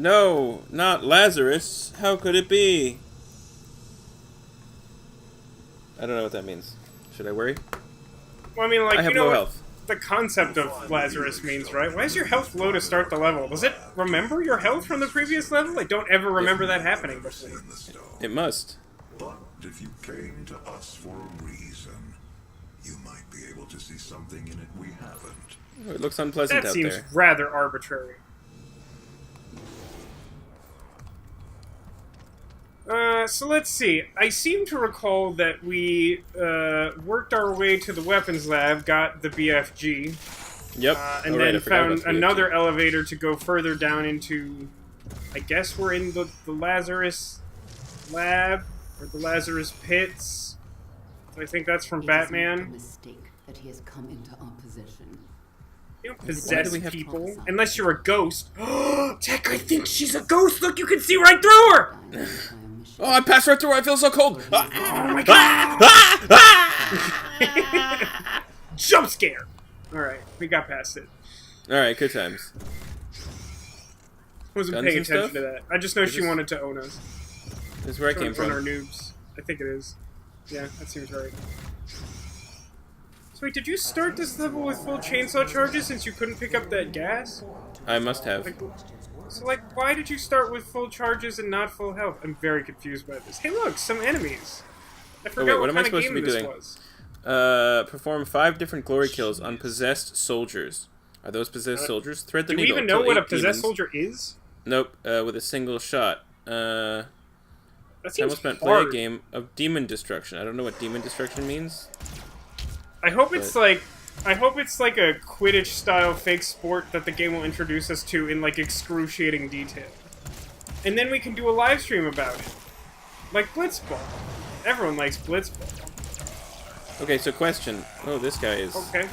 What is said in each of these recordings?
No, not Lazarus. How could it be? I don't know what that means. Should I worry? Well, I mean, like, I have you know low what health. the concept of Lazarus means, right? Why is your health low to start the level? Does it remember your health from the previous level? I don't ever remember that happening before. It must. But if you came to us for a reason, you might be able to see something in it we haven't. Oh, it looks unpleasant That out seems there. rather arbitrary. So let's see. I seem to recall that we worked our way to the weapons lab, got the BFG, Yep. and Alright, then I forgot found about the another BFG. elevator to go further down into... I guess we're in the Lazarus lab, or the Lazarus pits. I think that's from Batman. It is a mistake that he has come into our possession. You don't Why possess do we have to- people, unless you're a ghost. Tech, I think she's a ghost! Look, you can see right through her! Oh, I passed right through. I feel so cold. Oh my god! Jump scare! Alright, we got past it. All right, good times. Wasn't Guns paying and attention stuff? to that. I just know Is she this- wanted to own us. This is where I came Own our from. noobs. I think it is. Yeah, that seems right. So wait, did you start this level with full chainsaw charges since you couldn't pick up that gas? I must have. Like, so, like, why did you start with full charges and not full health? I'm very confused by this. Hey, look, some enemies. I forgot what am I kind of supposed to game be this doing? was. Perform 5 different glory kills on possessed soldiers. Are those possessed soldiers? Thread the Do we needle. even know kill what a 8 possessed demons. soldier is? Nope. With a single shot. That I seems almost meant play a hard. game of demon destruction. I don't know what demon destruction means. I hope it's like a Quidditch-style fake sport that the game will introduce us to in, like, excruciating detail. And then we can do a live stream about it. Like Blitzball. Everyone likes Blitzball. Okay, so question. Oh, this guy is... Okay.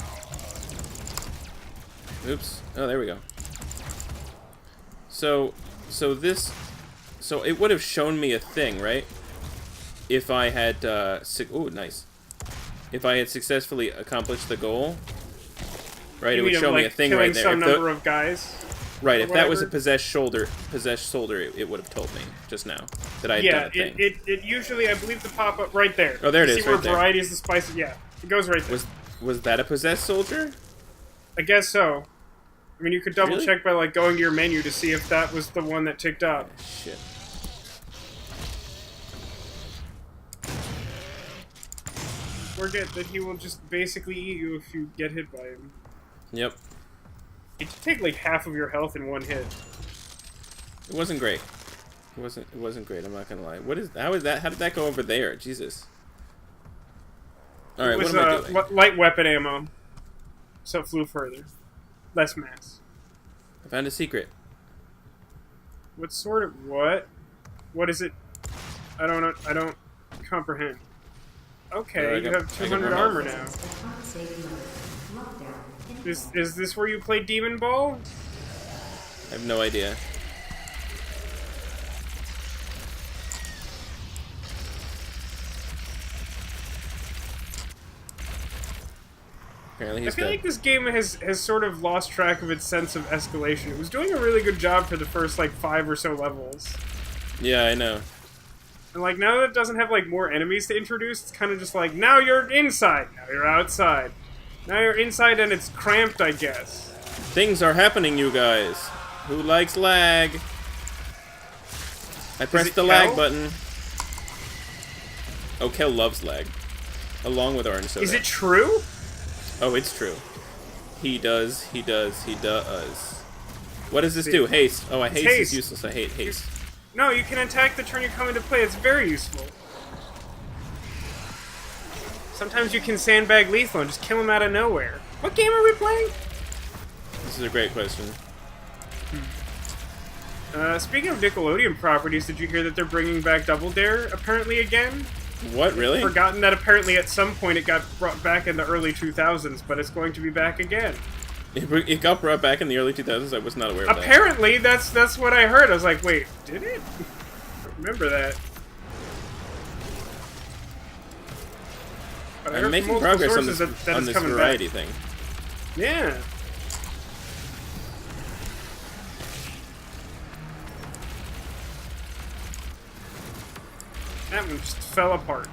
Oops. Oh, there we go. So it would have shown me a thing, right? If I had, ooh, nice. If I had successfully accomplished the goal, right? You It would mean show me like a thing killing right there. some If the- number of guys. right, or if that was a whatever. possessed soldier, it would have told me just now that I had Yeah, done a thing. it usually, I believe, the pop-up right there. Oh, there it You is, See where right there. varieties of spices, yeah. It goes right there. Was that a possessed soldier? I guess so. I mean, you could double Really? check by, like, going to your menu to see if that was the one that ticked up. Shit. Forget that he will just basically eat you if you get hit by him. Yep. It should take, like, half of your health in one hit. It wasn't great. It wasn't great, I'm not gonna lie. How did that go over there? Jesus. Alright, It what was, am I doing? light weapon ammo. So it flew further. Less mass. I found a secret. What sort of... what? What is it? I don't know. I don't comprehend. Okay, I you got- have I got 200 more armor health. now. Is this where you play Demon Ball? I have no idea. Apparently I he's feel dead. like this game has sort of lost track of its sense of escalation. It was doing a really good job for the first, like, 5 or so levels. Yeah, I know. And, like, now that it doesn't have, like, more enemies to introduce, it's kind of just like, now you're inside, now you're outside. Now you're inside and it's cramped, I guess. Things are happening, you guys. Who likes lag? I pressed it the lag Kel? button. Oh, Kel loves lag. Along with orange soda. Is it true? Oh, it's true. He does. What does this do? Haste. Oh, haste haste. is useless. I hate haste. No, you can attack the turn you come into play. It's very useful. Sometimes you can sandbag lethal and just kill him out of nowhere. What game are we playing? This is a great question. Speaking of Nickelodeon properties, did you hear that they're bringing back Double Dare apparently again? What, really? Forgotten that apparently at some point it got brought back in the early 2000s, but it's going to be back again. It got brought back in the early 2000s? I was not aware of that. Apparently, that's what I heard. I was like, wait, did it? I don't remember that. But I heard I'm from making multiple progress on sources this, that on it's this coming variety back. thing. Yeah. That one just fell apart.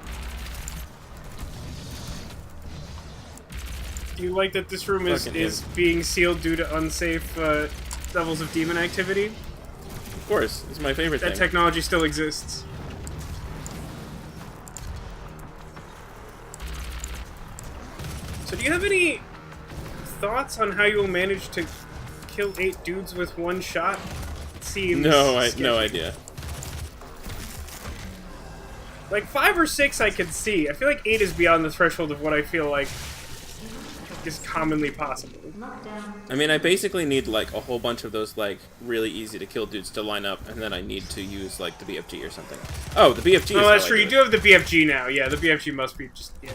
Do you like that this room is being sealed due to unsafe levels of demon activity? Of course, it's my favorite That thing. technology still exists. So do you have any thoughts on how you will manage to kill 8 dudes with one shot? It seems No sketchy. idea. Like 5 or 6 I could see. I feel like 8 is beyond the threshold of what I feel like is commonly possible. I mean, I basically need like a whole bunch of those like really easy to kill dudes to line up, and then I need to use like the BFG or something. Oh, the BFG. Oh, that's true. You do have the BFG now. Yeah, the BFG must be just. Yeah.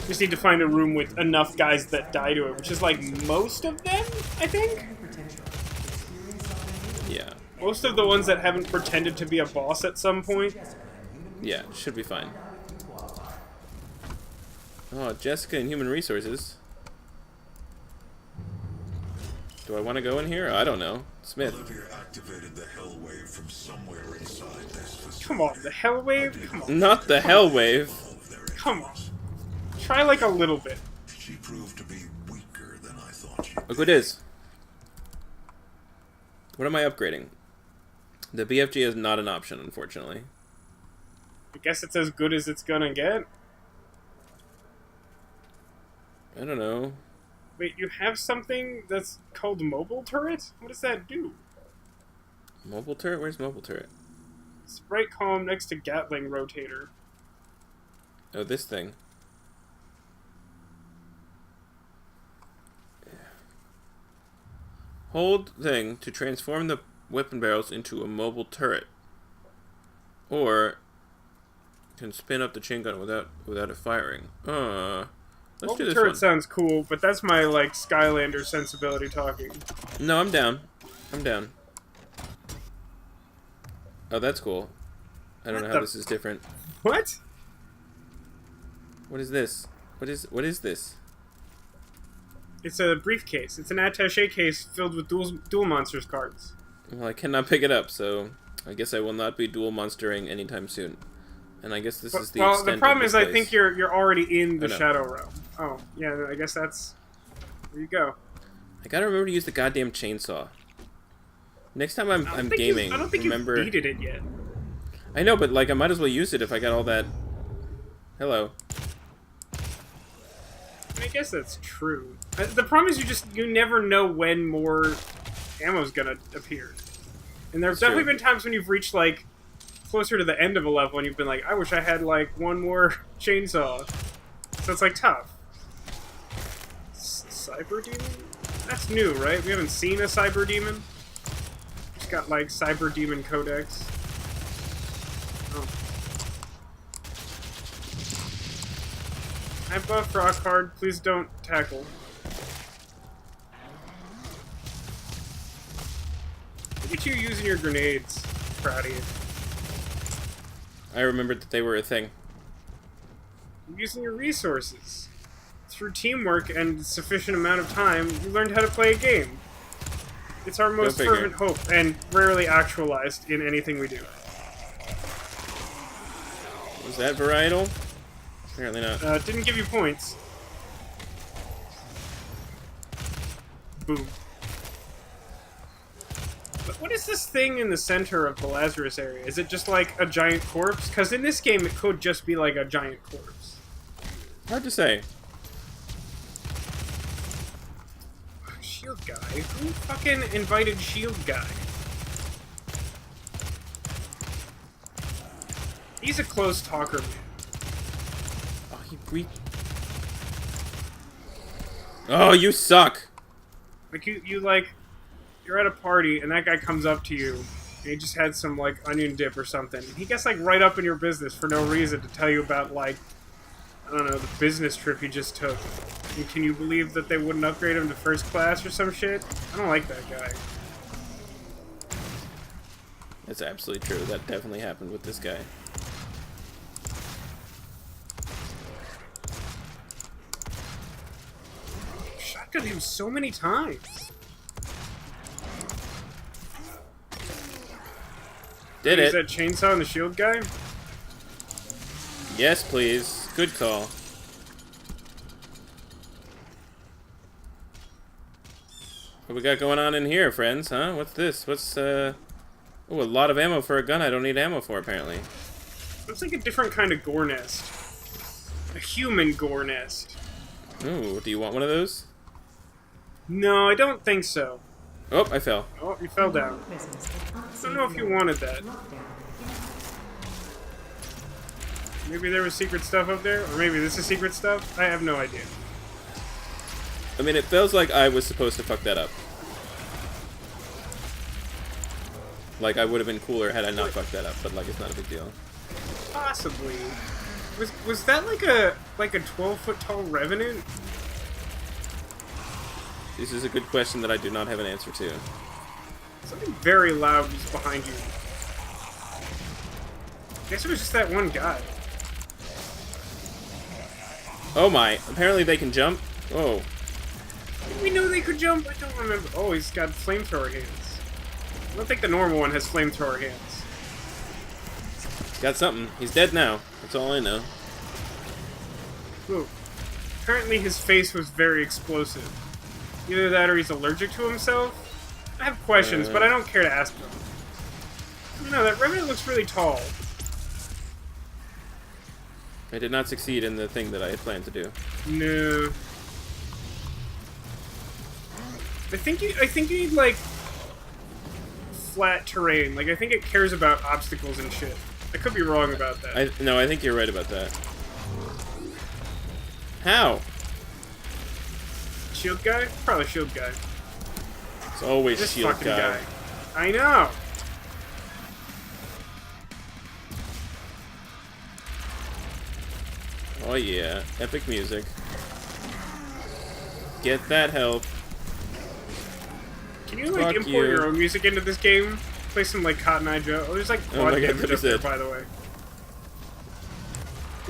Just need to find a room with enough guys that die to it, which is like most of them, I think. Yeah. Most of the ones that haven't pretended to be a boss at some point. Yeah, should be fine. Oh, Jessica and Human Resources. Do I want to go in here? I don't know. Smith. Olivia activated the hell wave from somewhere inside this facility. Come on, the hell wave? Come on. Not the Hell Wave. Come on. Try like a little bit. She proved to be weaker than I thought she'd Look what it is. What am I upgrading? The BFG is not an option, unfortunately. I guess it's as good as it's gonna get. I don't know. Wait, you have something that's called mobile turret? What does that do? Mobile turret? Where's mobile turret? Sprite column next to Gatling rotator. Oh, this thing. Hold thing to transform the weapon barrels into a mobile turret. Or can spin up the chain gun without it firing. Let's do Mobile this turret one. sounds cool, but that's my like Skylander sensibility talking. No, I'm down. I'm down. Oh, that's cool. I don't know how this is different. What? What is this? What is this? It's a briefcase. It's an attaché case filled with dual monsters cards. Well, I cannot pick it up, so I guess I will not be dual monstering anytime soon. And I guess this is the well, extent the problem of is this I place. think you're already in the Oh, no. Shadow Realm. Oh, yeah, I guess that's... There you go. I gotta remember to use the goddamn chainsaw. Next time I'm I gaming, don't think remember... you've beated it yet. I know, but like I might as well use it if I got all that... Hello. I guess that's true. The problem is you never know when more ammo's gonna appear. And there have That's definitely true. been times when you've reached, like, closer to the end of a level and you've been like, I wish I had, like, one more chainsaw. So it's, like, tough. Cyber Demon? That's new, right? We haven't seen a Cyber Demon? Just got, like, Cyber Demon Codex. Oh. I buff rock hard. Please don't tackle. Look at you using your grenades. Proud of you. I remembered that they were a thing. You're using your resources. Through teamwork and sufficient amount of time, you learned how to play a game. It's our most figure. fervent hope, and rarely actualized in anything we do. Was that varietal? Apparently not. Didn't give you points. Boom. But what is this thing in the center of the Lazarus area? Is it just like a giant corpse? Because in this game, it could just be like a giant corpse. Hard to say. Shield guy? Who fucking invited Shield guy? He's a close talker, man. Oh, Oh, you suck! Like, you're at a party, and that guy comes up to you, and he just had some, like, onion dip or something. He gets, like, right up in your business for no reason to tell you about, like, I don't know, the business trip he just took. And can you believe that they wouldn't upgrade him to first class or some shit? I don't like that guy. That's absolutely true. That definitely happened with this guy. Shotgun him so many times. Did Is it? that chainsaw and the shield guy? Yes, please. Good call. What we got going on in here, friends, huh? What's this? What's, Oh, a lot of ammo for a gun I don't need ammo for, apparently. Looks like a different kind of gore nest. A human gore nest. Ooh, do you want one of those? No, I don't think so. Oh, I fell. Oh, you fell down. I don't know if you wanted that. Maybe there was secret stuff up there? Or maybe this is secret stuff? I have no idea. I mean, it feels like I was supposed to fuck that up. Like, I would have been cooler had I not fucked that up, but, like, it's not a big deal. Possibly. Was that like a 12-foot tall revenant? This is a good question that I do not have an answer to. Something very loud was behind you. I guess it was just that one guy. Oh my, apparently they can jump. Oh. Did we know they could jump? I don't remember. Oh, he's got flamethrower hands. I don't think the normal one has flamethrower hands. He's got something. He's dead now. That's all I know. Ooh. Apparently his face was very explosive. Either that or he's allergic to himself. I have questions, but I don't care to ask them. No, that revenant looks really tall. I did not succeed in the thing that I had planned to do. No. I think you need like flat terrain. Like I think it cares about obstacles and shit. I could be wrong about that. No, I think you're right about that. How? Shield guy? Probably shield guy. It's always This shield fucking guy. I know. Oh yeah, epic music. Get that help. Can you like Fuck import you. your own music into this game? Play some like Cotton Eye Joe. Oh, there's like Oh my quad God, damage that up is there, it. by the way.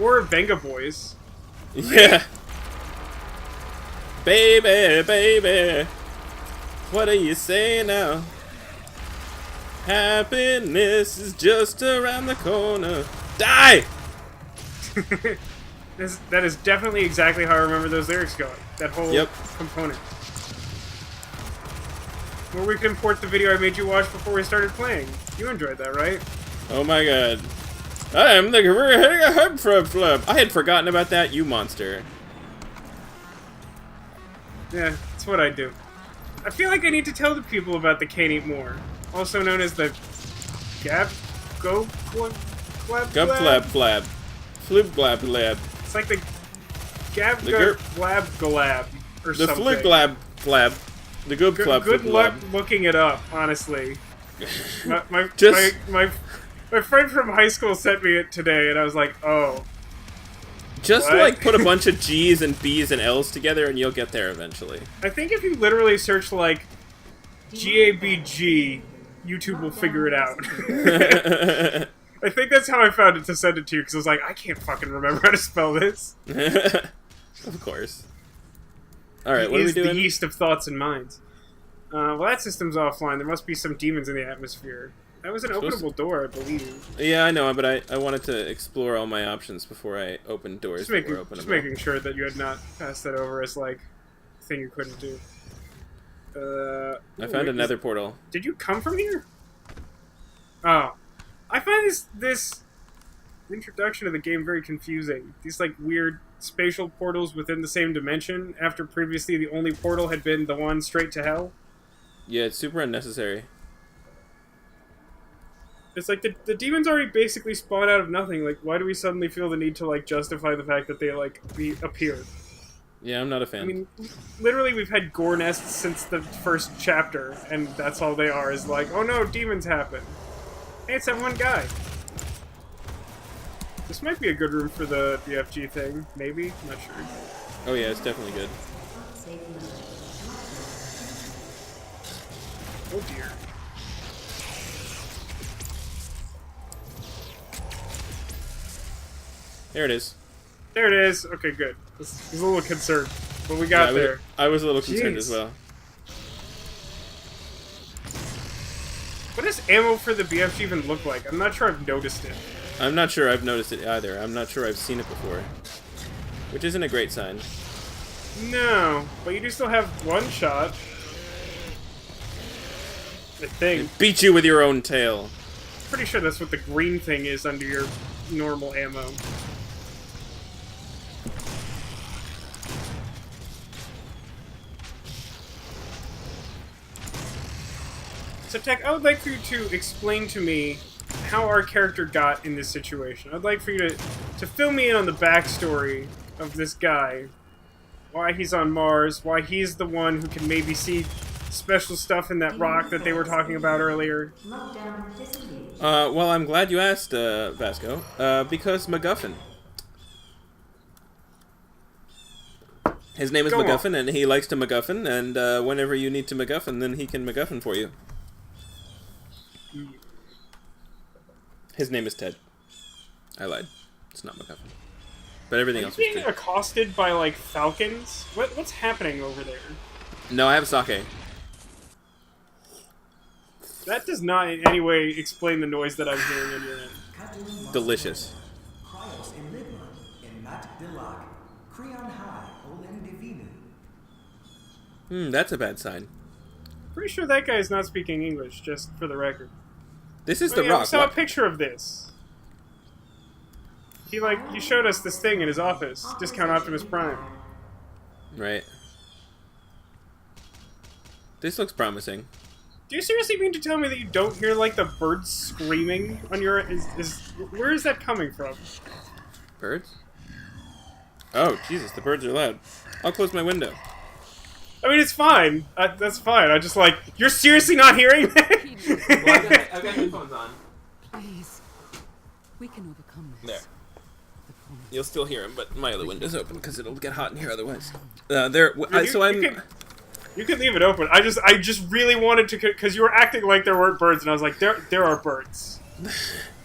Or Venga Boys. Yeah. Baby, baby. What do you say now? Happiness is just around the corner. Die! That is definitely exactly how I remember those lyrics going. That whole Yep. component. Where we can import the video I made you watch before we started playing. You enjoyed that, right? Oh my god. I am the hub flub. I had forgotten about that, you monster. Yeah, that's what I do. I feel like I need to tell the people about the Can't Eat More, also known as the Globgogabgalab. Gub flab flab. Flib glab lab. It's like the The Glabgogabgalab or The something. flib glab flab. The gub flab Good flib luck glab. looking it up, honestly. My Just- my friend from high school sent me it today, and I was like, oh. Just What? like put a bunch of G's and B's and L's together and you'll get there eventually. I think if you literally search like GABG, YouTube will figure it out. I think that's how I found it to send it to you, because I was like, I can't fucking remember how to spell this. Of course. Alright, what are we Is the doing? yeast of thoughts and minds. Well, that system's offline. There must be some demons in the atmosphere. That was an Supposed openable door, I believe. Yeah, I know, but I wanted to explore all my options before I opened doors. Just making, that were openable. just making sure that you had not passed that over as, like, a thing you couldn't do. I found wait, another portal. Did you come from here? Oh. I find this introduction of the game very confusing. These, like, weird spatial portals within the same dimension, after previously the only portal had been the one straight to hell. Yeah, it's super unnecessary. It's like the demons already basically spawn out of nothing. Like, why do we suddenly feel the need to, like, justify the fact that they, like, appear? Yeah, I'm not a fan. I mean, literally we've had gore nests since the first chapter, and that's all they are, is like, oh no, demons happen. Hey, it's that one guy. This might be a good room for the BFG thing, maybe? I'm not sure. Oh yeah, it's definitely good. Oh dear. There it is. There it is. Okay, good. I was a little concerned, but we got Yeah, there. I was a little concerned Jeez. as well. What does ammo for the BFG even look like? I'm not sure I've noticed it. I'm not sure I've noticed it either. I'm not sure I've seen it before. Which isn't a great sign. No, but you do still have one shot. I think. Beat you with your own tail. Pretty sure that's what the green thing is under your normal ammo. So, Tek, I would like for you to explain to me how our character got in this situation. I'd like for you to fill me in on the backstory of this guy. Why he's on Mars, why he's the one who can maybe see special stuff in that rock that they were talking about earlier. Well, I'm glad you asked, Vasco. Because MacGuffin. His name is Go MacGuffin, on. and he likes to MacGuffin, and whenever you need to MacGuffin, then he can MacGuffin for you. His name is Ted. I lied. It's not MacGuffin. But everything else is being true. accosted by, like, falcons? What's happening over there? No, I have sake. That does not in any way explain the noise that I'm hearing on your end. Delicious. That's a bad sign. Pretty sure that guy is not speaking English, just for the record. This is Oh, the yeah, rock. we saw a What? picture of this. He showed us this thing in his office. Discount Optimus Prime. Right. This looks promising. Do you seriously mean to tell me that you don't hear, like, the birds screaming on your... where is that coming from? Birds? Oh, Jesus, the birds are loud. I'll close my window. I mean, it's fine. That's fine. I just, like... You're seriously not hearing that? Well, I've got headphones on. Please. We can overcome this. There. The promise. You'll still hear him, but my other window's open because it'll get hot in here otherwise. You can leave it open. I just really wanted to... Because you were acting like there weren't birds, and I was like, there are birds.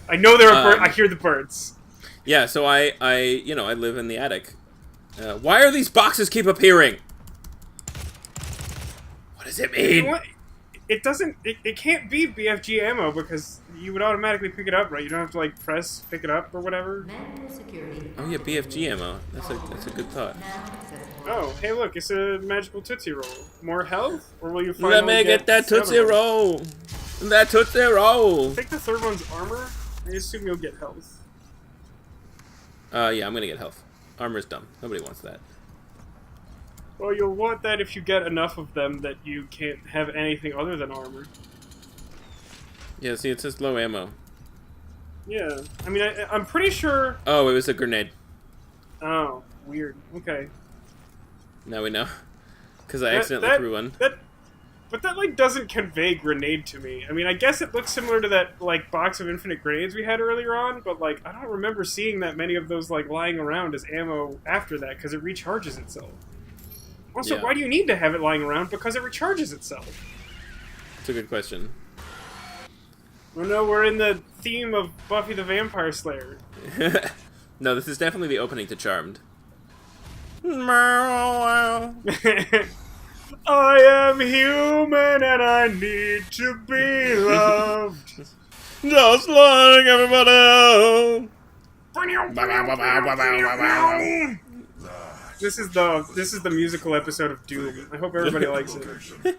I know there are birds. I hear the birds. Yeah, so I live in the attic. Why are these boxes keep appearing? What does it mean? You know what? It doesn't... It can't be BFG ammo, because you would automatically pick it up, right? You don't have to, like, pick it up or whatever. Oh yeah, BFG ammo. That's a good thought. Oh, hey look, it's a magical Tootsie Roll. More health? Or will you finally Let me get that the other Tootsie one? Roll! That Tootsie Roll! I think the third one's armor. I assume you'll get health. Yeah, I'm gonna get health. Armor's dumb. Nobody wants that. Well, you'll want that if you get enough of them that you can't have anything other than armor. Yeah, see, it says low ammo. Yeah. I mean, I'm pretty sure... Oh, it was a grenade. Oh, weird. Okay. Now we know. Because I accidentally threw one. But that, like, doesn't convey grenade to me. I mean, I guess it looks similar to that, like, box of infinite grenades we had earlier on, but, like, I don't remember seeing that many of those, like, lying around as ammo after that, because it recharges itself. Also, Yeah. why do you need to have it lying around? Because it recharges itself. It's a good question. Well, no, we're in the theme of Buffy the Vampire Slayer. No, this is definitely the opening to Charmed. I am human and I need to be loved. Just like everybody else. This is the musical episode of Doom. I hope everybody likes it.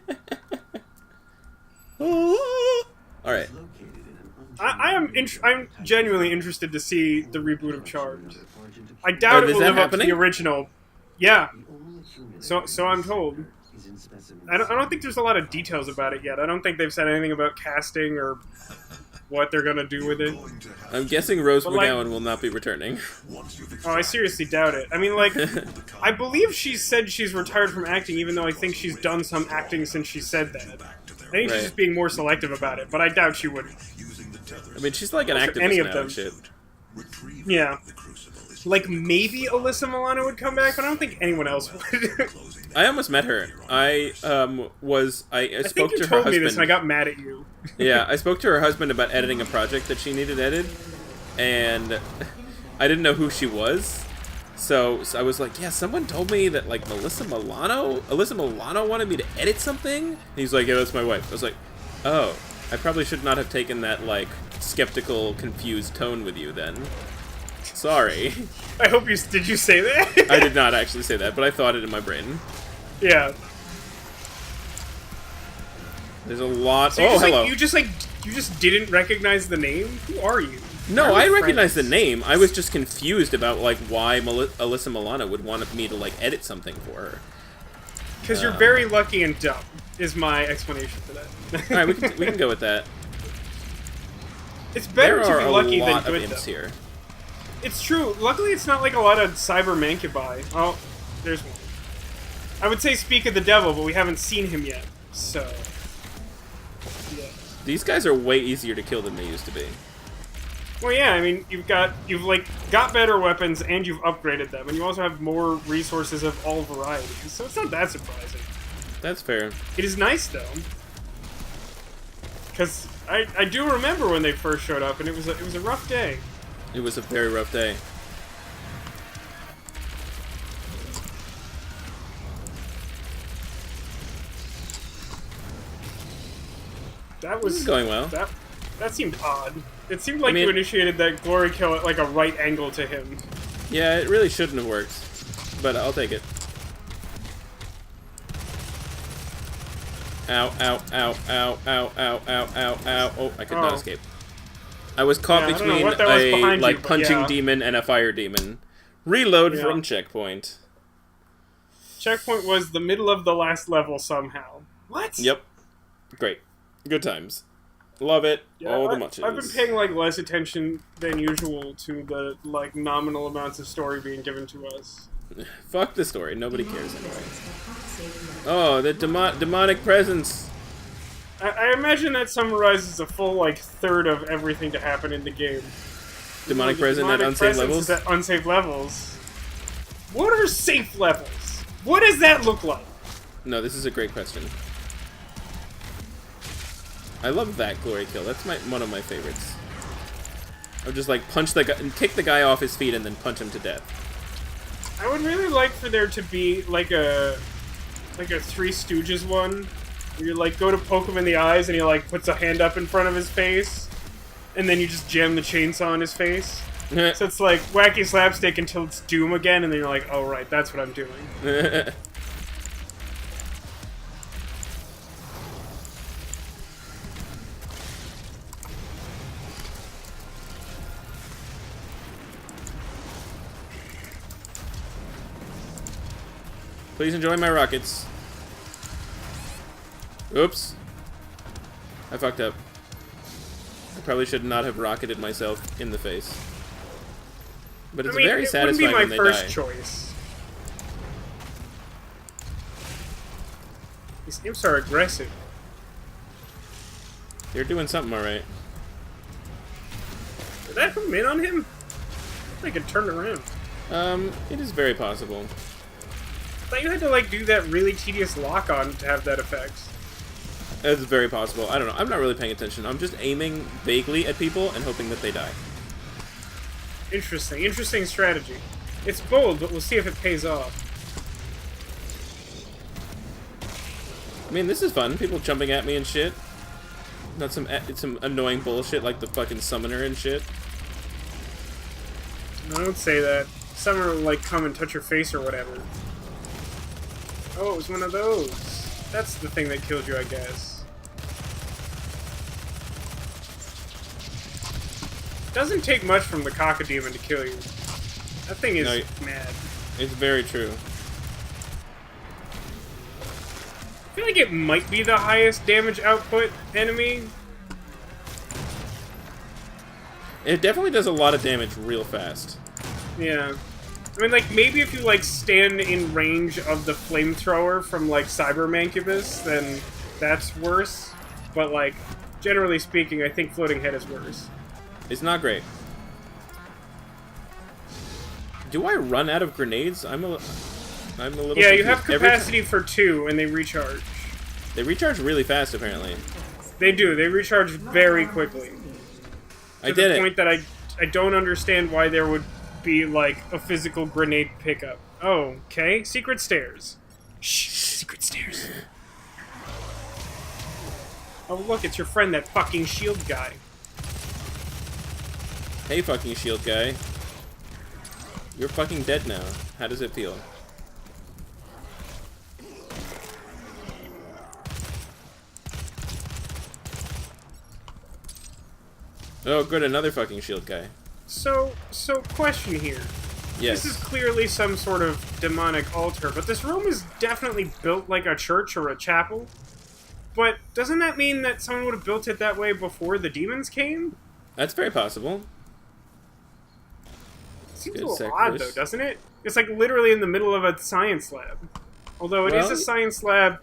Alright. I'm genuinely interested to see the reboot of Charmed. I doubt Oh, it is will that live up to happening? the original. Yeah. So I'm told. I don't think there's a lot of details about it yet. I don't think they've said anything about casting or what they're gonna do with it. I'm guessing Rose But, like- McGowan will not be returning. Oh, I seriously doubt it. I mean, like, I believe she said she's retired from acting, even though I think she's done some acting since she said that. I think Right. she's just being more selective about it, but I doubt she would. I mean, she's like an For activist any of now them. and shit. Yeah. Like, maybe Alyssa Milano would come back, but I don't think anyone else would. I almost met her. I I spoke think you to her told me husband. this and I got mad at you. Yeah, I spoke to her husband about editing a project that she needed edited, and I didn't know who she was. So I was like, yeah, someone told me that, like, Alyssa Milano wanted me to edit something? And he's like, yeah, that's my wife. I was like, oh, I probably should not have taken that, like, skeptical, confused tone with you then. Sorry. I hope you... Did you say that? I did not actually say that, but I thought it in my brain. Yeah. There's a lot... So hello. you just didn't recognize the name? Who are you? No, Are I we recognize the friends? name. I was just confused about, like, why Alyssa Milano would want me to, like, edit something for her. Because you're very lucky and dumb, is my explanation for that. Alright, we can go with that. It's better There to be are lucky a than lot of good, imps though. here. It's true. Luckily, it's not like a lot of cyber mancubi. Oh, there's one. I would say speak of the devil, but we haven't seen him yet, so... Yeah. These guys are way easier to kill than they used to be. Well, yeah, I mean, you've got better weapons and you've upgraded them, and you also have more resources of all varieties, so it's not that surprising. That's fair. It is nice, though. Because I do remember when they first showed up, and it was a rough day. It was a very rough day. That was... This is going well. That seemed odd. It seemed like I mean, you initiated that glory kill at like a right angle to him. Yeah, it really shouldn't have worked. But I'll take it. Ow, ow, ow, ow, ow, ow, ow, ow, ow. Oh, I could not Oh. escape. I was caught Yeah, I don't know between what that was a behind you, like but punching yeah. demon and a fire demon. Reload Yeah. from checkpoint. Checkpoint was the middle of the last level somehow. What? Yep. Great. Good times. Love it. Yeah, All the I've muches. been paying like less attention than usual to the like nominal amounts of story being given to us. Fuck the story. Nobody cares anyway. Oh, the demonic presence. I imagine that summarizes a full like third of everything to happen in the game. Demonic The presence at demonic unsafe presence levels? is at unsafe levels. What are safe levels? What does that look like? No, this is a great question. I love that glory kill. That's one of my favorites. I'll just like punch the guy and kick the guy off his feet and then punch him to death. I would really like for there to be like a Three Stooges one, where you like go to poke him in the eyes and he like puts a hand up in front of his face, and then you just jam the chainsaw in his face. So it's like wacky slapstick until it's Doom again, and then you're like, oh right, that's what I'm doing. Please enjoy my rockets. Oops. I fucked up. I probably should not have rocketed myself in the face. But it's very satisfying when they it wouldn't be my die. first choice. These imps are aggressive. They're doing something alright. Did that come in on him? I could turn around. It is very possible. I thought you had to like do that really tedious lock-on to have that effect. It's very possible. I don't know. I'm not really paying attention. I'm just aiming vaguely at people and hoping that they die. Interesting. Interesting strategy. It's bold, but we'll see if it pays off. I mean, this is fun. People jumping at me and shit. Not some annoying bullshit like the fucking summoner and shit. No, don't say that. Summoner will like come and touch your face or whatever. Oh, it was one of those. That's the thing that killed you, I guess. Doesn't take much from the Cockademon to kill you. That thing is mad. It's very true. I feel like it might be the highest damage output enemy. It definitely does a lot of damage real fast. Yeah. I mean, like, maybe if you, like, stand in range of the flamethrower from, like, Cyber Mancubus, then that's worse. But, like, generally speaking, I think Floating Head is worse. It's not great. Do I run out of grenades? I'm a little Yeah, you confused. have capacity for 2, and they recharge. They recharge really fast, apparently. They do. They recharge very quickly. I To did the it. point that I don't understand why there would be, like, a physical grenade pickup. Oh, okay. Secret stairs. Shh, secret stairs. Oh, look, it's your friend, that fucking shield guy. Hey, fucking shield guy. You're fucking dead now. How does it feel? Oh, good, another fucking shield guy. So question here. Yes. This is clearly some sort of demonic altar, but this room is definitely built like a church or a chapel. But doesn't that mean that someone would have built it that way before the demons came? That's very possible. Seems Good a little sec, odd, Chris. though, doesn't it? It's like literally in the middle of a science lab. Although it is Well- a science lab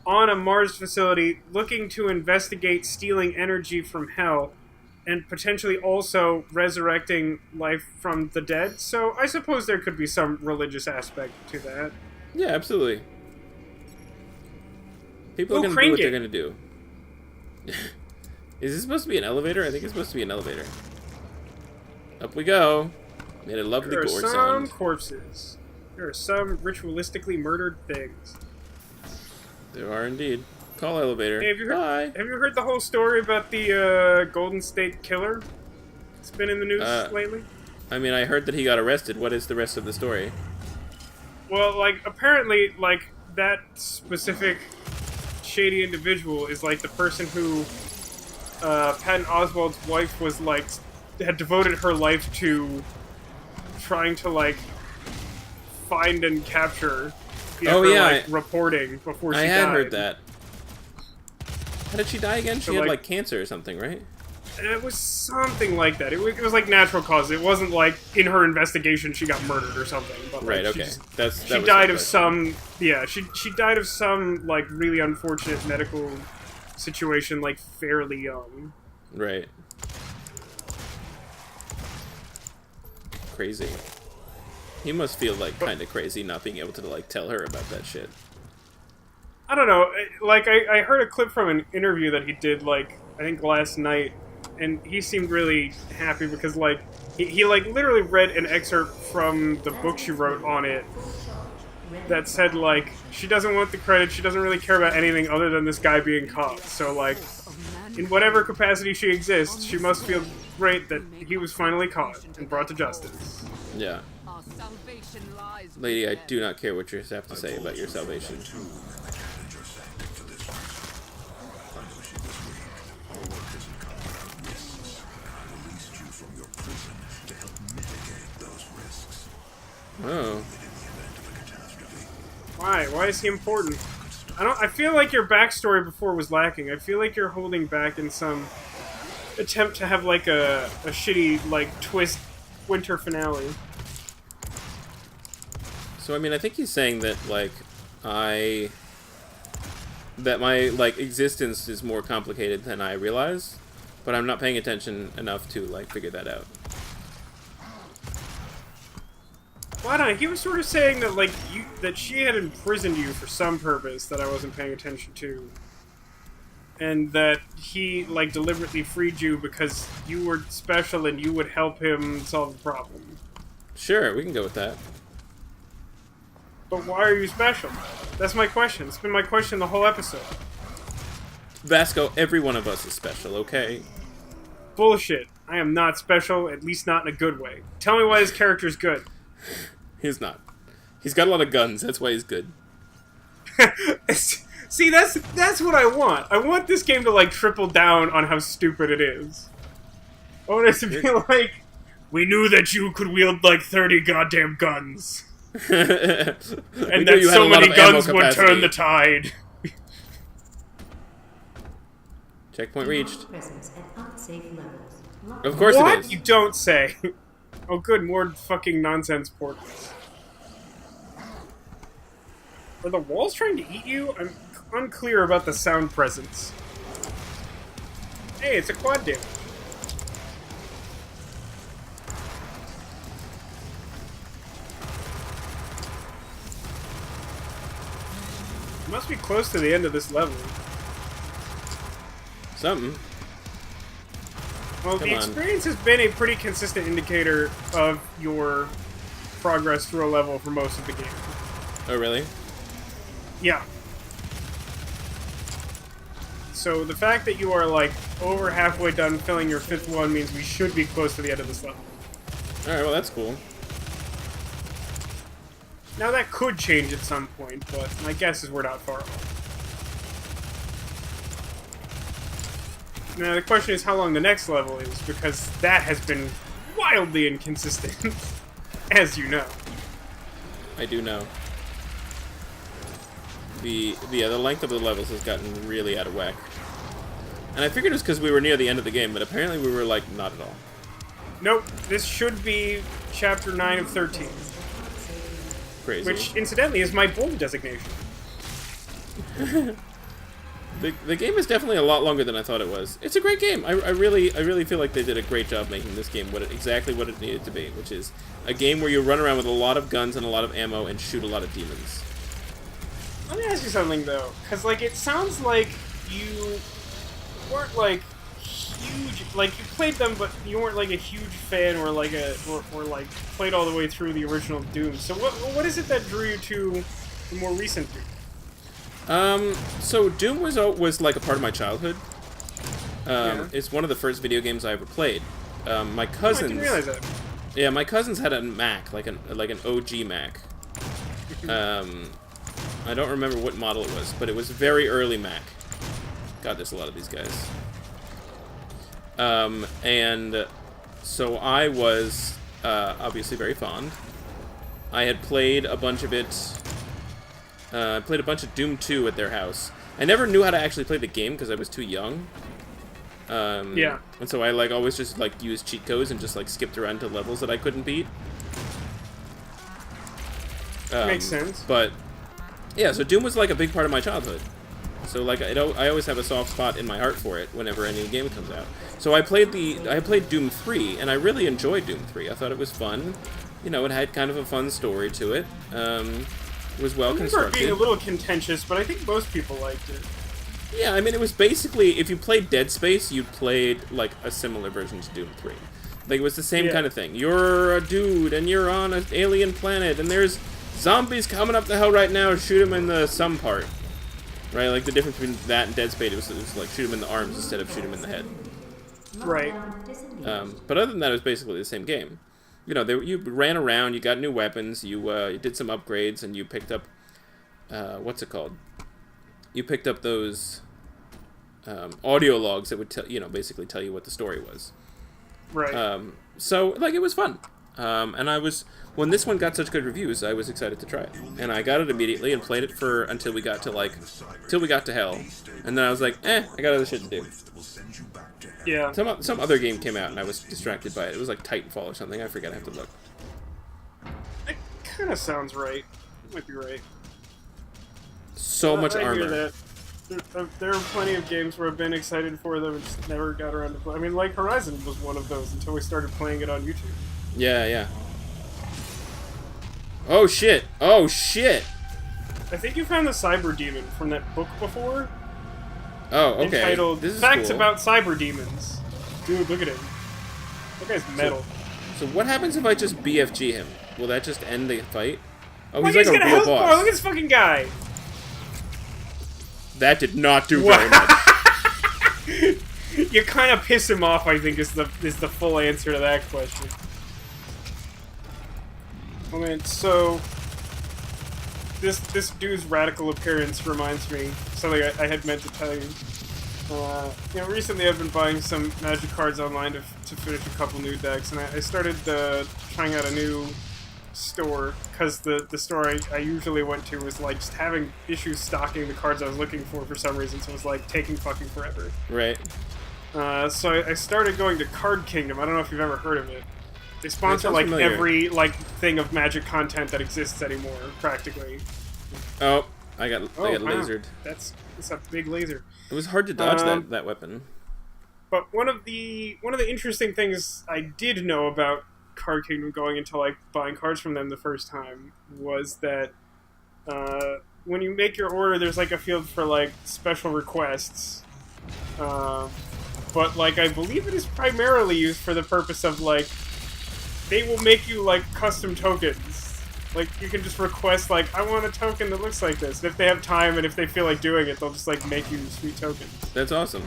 on a Mars facility looking to investigate stealing energy from hell and potentially also resurrecting life from the dead. So I suppose there could be some religious aspect to that. Yeah, absolutely. People are Ooh, gonna do crane what they're gate. gonna do. Is this supposed to be an elevator? I think it's supposed to be an elevator. Up we go. Made a lovely There are gore some sound. corpses. There are some ritualistically murdered things. There are indeed. Call elevator. Hey, have you heard, Bye. have you heard the whole story about the Golden State Killer? It's been in the news lately. I mean, I heard that he got arrested. What is the rest of the story? Well, like, apparently, like, that specific shady individual is, like, the person who Patton Oswalt's wife was, like, had devoted her life to trying to, like, find and capture via Oh, her, yeah, like, reporting before she I died. had heard that. How did she die again? She So, had, like- like, cancer or something, right? It was something like that. It was like natural causes. It wasn't like in her investigation she got murdered or something. But like, Right, she okay. just- That she was died my of question. some. Yeah, she died of some like really unfortunate medical situation, like fairly young. Right. Crazy. He must feel, like, kind of crazy not being able to, like, tell her about that shit. I don't know. Like I heard a clip from an interview that he did like I think last night, and he seemed really happy because like he like literally read an excerpt from the book she wrote on it that said like she doesn't want the credit, she doesn't really care about anything other than this guy being caught. So like in whatever capacity she exists, she must feel great that he was finally caught and brought to justice. Yeah. Our salvation lies Lady, I with them. do not care what you have to say about your salvation. Oh. Why? Why is he important? I feel like your backstory before was lacking. I feel like you're holding back in some attempt to have like a shitty like twist winter finale. So, I mean, I think he's saying that, like, that my, like, existence is more complicated than I realize, but I'm not paying attention enough to, like, figure that out. Well, I don't know. He was sort of saying that like that she had imprisoned you for some purpose that I wasn't paying attention to, and that he like deliberately freed you because you were special and you would help him solve the problem. Sure, we can go with that. But why are you special? That's my question. It's been my question the whole episode. Vasco, every one of us is special, okay? Bullshit. I am not special, at least not in a good way. Tell me why this character's good. He's not. He's got a lot of guns, that's why he's good. See, that's what I want. I want this game to like triple down on how stupid it is. I want it to be like, we knew that you could wield like 30 goddamn guns. And And that so many guns would turn the tide. Checkpoint reached. Presence at unsafe levels. Of course What? it is. You don't say. Oh good, more fucking nonsense portals. Are the walls trying to eat you? I'm unclear about the sound presence. Hey, it's a quad damage. Must be close to the end of this level. Something. Well, Come the on. experience has been a pretty consistent indicator of your progress through a level for most of the game. Oh, really? Yeah. So the fact that you are, like, over halfway done filling your 5th one means we should be close to the end of this level. Alright, well, that's cool. Now that could change at some point, but my guess is we're not far off. Now the question is how long the next level is, because that has been wildly inconsistent, as you know. I do know. The length of the levels has gotten really out of whack. And I figured it was because we were near the end of the game, but apparently we were, like, not at all. Nope, this should be Chapter 9 of 13. Crazy. Which, incidentally, is my bold designation. The game is definitely a lot longer than I thought it was. It's a great game. I really feel like they did a great job making this game exactly what it needed to be, which is a game where you run around with a lot of guns and a lot of ammo and shoot a lot of demons. Let me ask you something, though, because, like, it sounds like you weren't, like, huge, like, you played them, but you weren't, like, a huge fan or, like, like, played all the way through the original Doom. So what is it that drew you to the more recent Doom? So Doom was like a part of my childhood. Yeah. It's one of the first video games I ever played. My cousins... I didn't realize that. Yeah, my cousins had a Mac, like an OG Mac. I don't remember what model it was, but it was very early Mac. God, there's a lot of these guys. And so I was obviously very fond. I had played a bunch of it. I played a bunch of Doom 2 at their house. I never knew how to actually play the game because I was too young. Yeah. And so I like always just like used cheat codes and just like skipped around to levels that I couldn't beat. Makes sense. But yeah, so Doom was like a big part of my childhood. So like I always have a soft spot in my heart for it whenever a new game comes out. So I played Doom 3 and I really enjoyed Doom 3. I thought it was fun. You know, it had kind of a fun story to it. It was well constructed. I remember it being a little contentious, but I think most people liked it. Yeah, I mean, it was basically, if you played Dead Space, you played, like, a similar version to Doom 3. Like, it was the same kind of thing. You're a dude, and you're on an alien planet, and there's zombies coming up the hill right now, shoot them in the some part. Right? Like, the difference between that and Dead Space, it was like, shoot them in the arms instead of shoot them in the head. Right. But other than that, it was basically the same game. You know, you ran around, you got new weapons, you did some upgrades, and you picked up, what's it called? You picked up those audio logs that would basically tell you what the story was. Right. So like it was fun. And when this one got such good reviews, I was excited to try it. And I got it immediately and played it until we got to hell. And then I was like, I got other shit to do. Yeah. Some other game came out and I was distracted by it. It was like Titanfall or something. I forget. I have to look. It kind of sounds right. Might be right. So much I armor. hear that. There are plenty of games where I've been excited for them and just never got around to play. I mean, like Horizon was one of those until we started playing it on YouTube. Yeah. Oh shit! Oh shit! I think you found the Cyber Demon from that book before. Oh, okay. Entitled This is Facts cool. About Cyber Demons. Dude, look at him. That guy's metal. So what happens if I just BFG him? Will that just end the fight? Oh, Look, he's like a got a real health bar. boss. Look at this fucking guy. That did not do very much. You kind of piss him off, I think, is the full answer to that question. I mean, so this dude's radical appearance reminds me something I had meant to tell you. Recently I've been buying some Magic cards online to finish a couple new decks, and I started trying out a new store, because the store I usually went to was like just having issues stocking the cards I was looking for some reason, so it was like taking fucking forever. Right. So I started going to Card Kingdom. I don't know if you've ever heard of it. They sponsor sounds like familiar. every like thing of Magic content that exists anymore, practically. Oh, I got Wow. lasered. That's a big laser. It was hard to dodge that weapon. But one of the interesting things I did know about Card Kingdom going into like buying cards from them the first time was that when you make your order, there's like a field for like special requests. But like I believe it is primarily used for the purpose of like they will make you like custom tokens Like, you can just request, like, I want a token that looks like this. And if they have time and if they feel like doing it, they'll just, like, make you sweet tokens. That's awesome.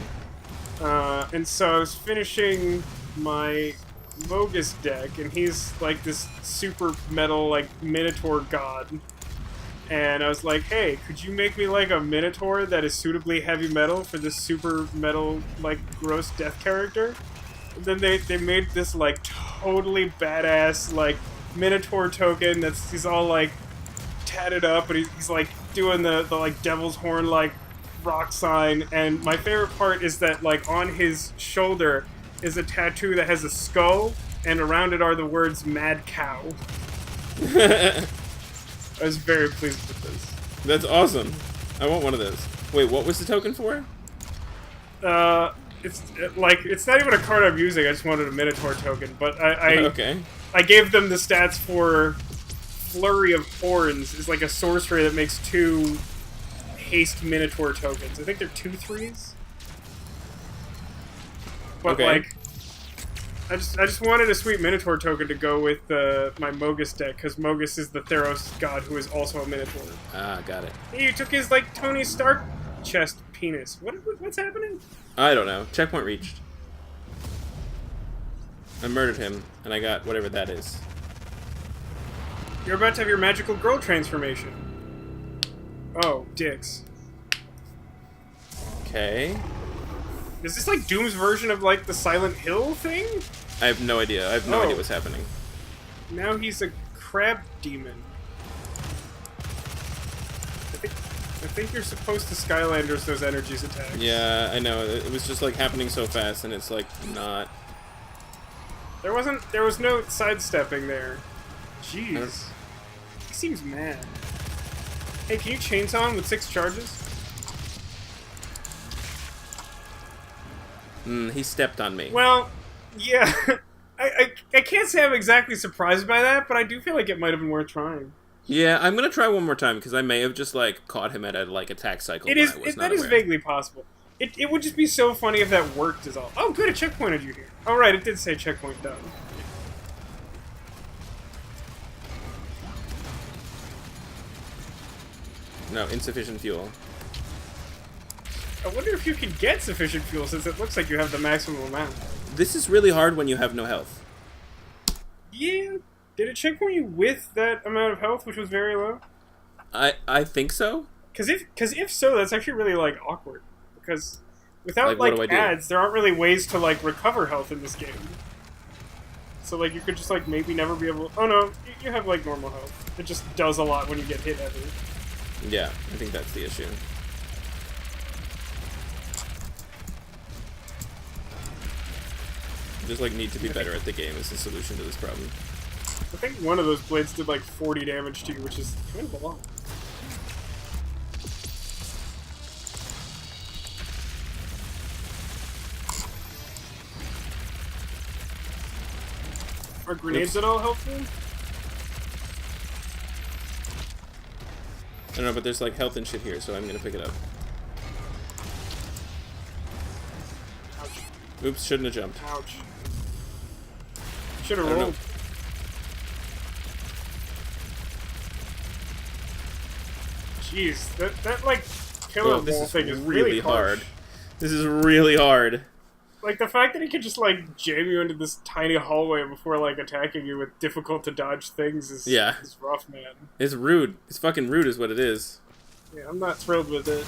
And so I was finishing my Mogus deck, and he's, like, this super metal, like, Minotaur god. And I was like, hey, could you make me, like, a Minotaur that is suitably heavy metal for this super metal, like, gross death character? And then they made this, like, totally badass, like, Minotaur token he's all, like, tatted up, and he's like, doing the like, devil's horn, like, rock sign. And my favorite part is that, like, on his shoulder is a tattoo that has a skull, and around it are the words, Mad Cow. I was very pleased with this. That's awesome. I want one of those. Wait, what was the token for? It's not even a card I'm using. I just wanted a Minotaur token, but Okay. I gave them the stats for Flurry of Horns. Is like a sorcery that makes 2 haste Minotaur tokens. I think they're 2/3s. But Okay. like, I just wanted a sweet Minotaur token to go with my Mogus deck, because Mogus is the Theros god who is also a Minotaur. Ah, got it. Hey, you took his, like, Tony Stark chest penis. What's happening? I don't know. Checkpoint reached. I murdered him, and I got whatever that is. You're about to have your magical girl transformation. Oh, dicks. Okay. Is this like Doom's version of like the Silent Hill thing? I have no idea. I have no idea what's happening. Now he's a crab demon. I think you're supposed to Skylanders those energies attacks. Yeah, I know. It was just like happening so fast, and it's like not. There was no sidestepping there. Jeez. He seems mad. Hey, can you chainsaw him with 6 charges? He stepped on me. Well, yeah. I can't say I'm exactly surprised by that, but I do feel like it might have been worth trying. Yeah, I'm gonna try one more time because I may have just like caught him at a like attack cycle. That is vaguely possible. It would just be so funny if that worked. Is all. Oh, good, it checkpointed you here. Oh, right, it did say checkpoint done. No, insufficient fuel. I wonder if you can get sufficient fuel, since it looks like you have the maximum amount. This is really hard when you have no health. Yeah. Did it checkpoint you with that amount of health, which was very low? I think so. Because if so, that's actually really, like, awkward. Because without, Like, what like, do I do? ads, there aren't really ways to, like, recover health in this game. So, like, you could just, like, maybe never be able... Oh, no, you have, like, normal health. It just does a lot when you get hit ever. Yeah, I think that's the issue. Just like need to be better at the game is the solution to this problem. I think one of those blades did, like, 40 damage to you, which is kind of a lot. Are grenades at all helpful? I don't know, but there's like health and shit here, so I'm gonna pick it up. Ouch. Oops, shouldn't have jumped. Ouch. Should have I don't rolled. know. Jeez, that like killer Whoa, this wall is thing is really harsh. hard. This is really hard. Like the fact that he could just like jam you into this tiny hallway before like attacking you with difficult to dodge things is rough, man. It's rude. It's fucking rude is what it is. Yeah, I'm not thrilled with it.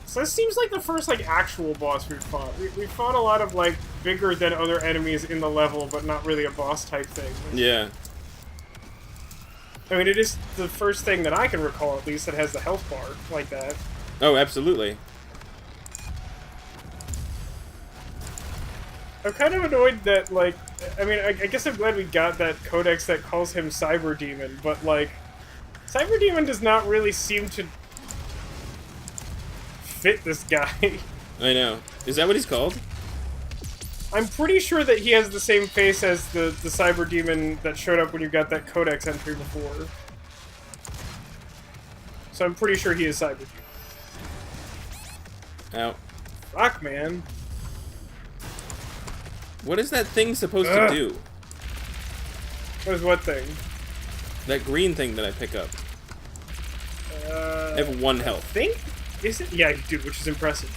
So this seems like the first like actual boss we've fought. We fought a lot of like bigger than other enemies in the level, but not really a boss type thing. Yeah. I mean, it is the first thing that I can recall, at least, that has the health bar like that. Oh, absolutely. I'm kind of annoyed that, like, I mean, I guess I'm glad we got that codex that calls him Cyber Demon, but, like, Cyber Demon does not really seem to fit this guy. I know. Is that what he's called? I'm pretty sure that he has the same face as the Cyber Demon that showed up when you got that codex entry before. So I'm pretty sure he is Cyber Demon. Ow. Fuck, man. What is that thing supposed to do? What is what thing? That green thing that I pick up. I have 1 health. Think? Is it? Yeah, you do, which is impressive.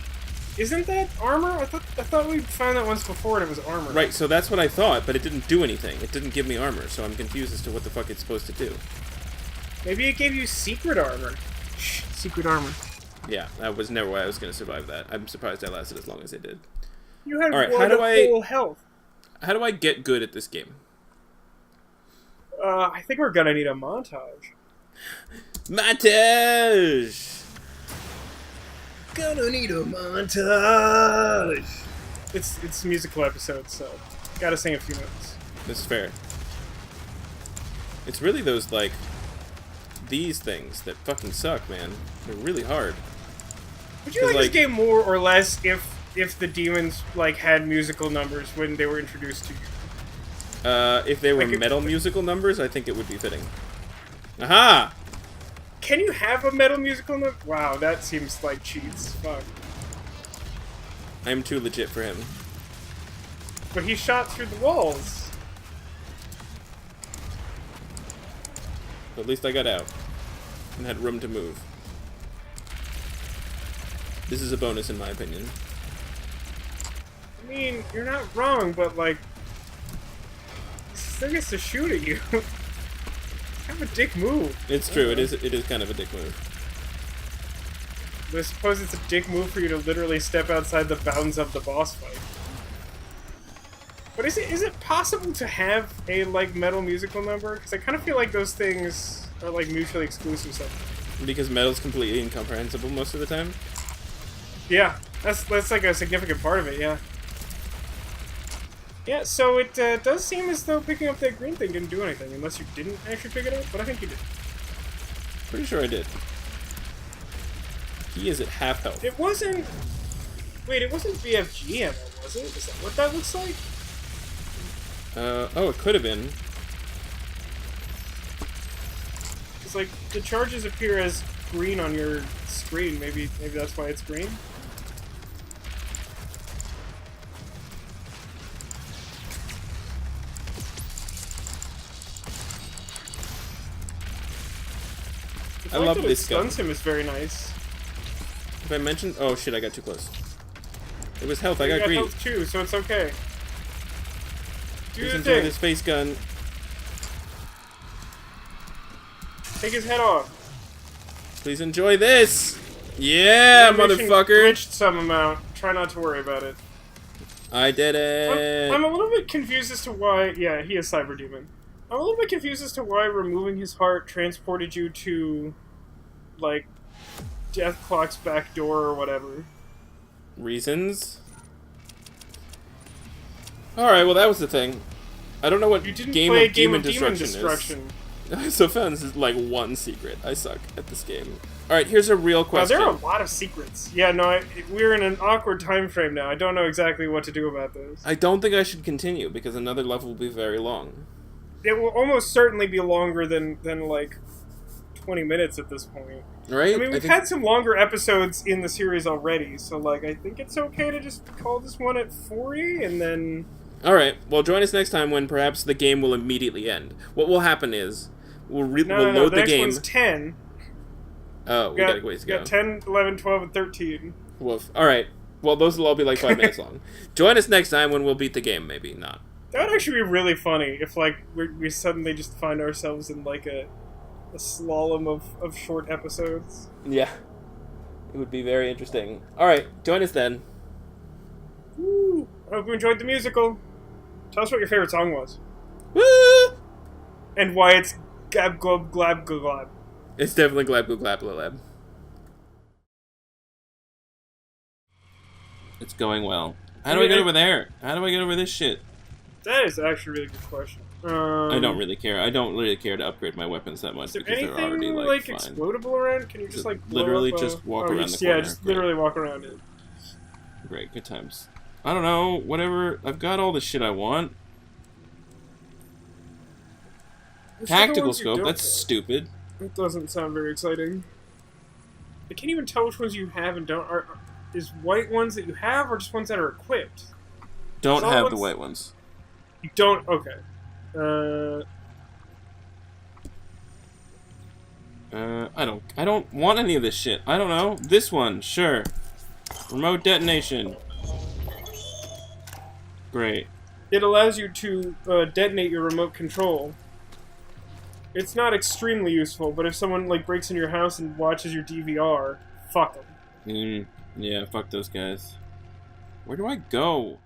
Isn't that armor? I thought we found that once before and it was armor. Right, so that's what I thought, but it didn't do anything. It didn't give me armor, so I'm confused as to what the fuck it's supposed to do. Maybe it gave you secret armor. Shh, secret armor. Yeah, that was never why I was going to survive that. I'm surprised I lasted as long as I did. You had Alright, full health. How do I get good at this game? I think we're gonna need a montage. Montage! Gonna need a montage. It's a musical episode, so gotta sing a few notes. This is fair. It's really those, like, these things that fucking suck, man. They're really hard. Would you like this game more or less if the demons, like, had musical numbers when they were introduced to you? If they were Like metal musical numbers, I think it would be fitting. Aha! Can you have a metal musical number? Wow, that seems like cheats. Fuck. I'm too legit for him. But he shot through the walls. But at least I got out. And had room to move. This is a bonus in my opinion. I mean, you're not wrong, but, like, this thing gets to shoot at you. It's kind of a dick move. It's true, it is kind of a dick move. But I suppose it's a dick move for you to literally step outside the bounds of the boss fight. But is it possible to have a, like, metal musical number? Because I kind of feel like those things are, like, mutually exclusive somehow. Because metal's completely incomprehensible most of the time? Yeah, that's like a significant part of it, yeah. Yeah, so it does seem as though picking up that green thing didn't do anything, unless you didn't actually pick it up, but I think you did. Pretty sure I did. He is at half health. It wasn't... Wait, it wasn't BFG ammo, was it? Is that what that looks like? Oh, it could have been. It's like, the charges appear as green on your screen. Maybe that's why it's green? I love that this it gun. stuns him is very nice. If I mentioned... Oh shit, I got too close. It was health, I got green. health too, so it's okay. Do Please the enjoy thing. this face gun. Take his head off. Please enjoy this! Yeah, Animation motherfucker! glitched some amount. Try not to worry about it. I did it! I'm a little bit confused as to why... Yeah, he is Cyber Demon. I'm a little bit confused as to why removing his heart transported you to, like, Death Clock's back door or whatever. Reasons? Alright, well that was the thing. I don't know what You didn't game play of a game demon of demon destruction destruction. is. So found is like one secret. I suck at this game. Alright, here's a real Wow, question. there are a lot of secrets. Yeah, no, we're in an awkward time frame now. I don't know exactly what to do about this. I don't think I should continue because another level will be very long. It will almost certainly be longer than like 20 minutes at this point. Right? I mean, we've had some longer episodes in the series already, so like I think it's okay to just call this one at 40 and then... Alright, well join us next time when perhaps the game will immediately end. What will happen is, we'll load the the next game... one's 10. Oh, we got a ways to go. Got 10, 11, 12, and 13. Woof. Alright, well those will all be like 5 minutes long. Join us next time when we'll beat the game, maybe not. That would actually be really funny if, like, we suddenly just find ourselves in, like, a slalom of short episodes. Yeah. It would be very interesting. Alright, join us then. Woo! I hope you enjoyed the musical. Tell us what your favorite song was. Woo! And why it's Globgogabgalab. It's definitely Globgogabgalab. It's going well. How do I get over there? How do I get over this shit? That is actually a really good question. I don't really care. I don't really care to upgrade my weapons that much Is there because they're anything, already, like fine. explodable around? Can you just, like, blow literally up just walk around the corner. Yeah, just Great. literally walk around it. Great, good times. I don't know, whatever. I've got all the shit I want. Which are the Tactical ones you scope, don't that's have? stupid. That doesn't sound very exciting. I can't even tell which ones you have and don't. Is white ones that you have, or just ones that are equipped? don't Solid have the ones- white ones. You don't. Okay. I don't want any of this shit. I don't know. This one, sure. Remote detonation. Great. It allows you to detonate your remote control. It's not extremely useful, but if someone like breaks into your house and watches your DVR, fuck them. Yeah, fuck those guys. Where do I go?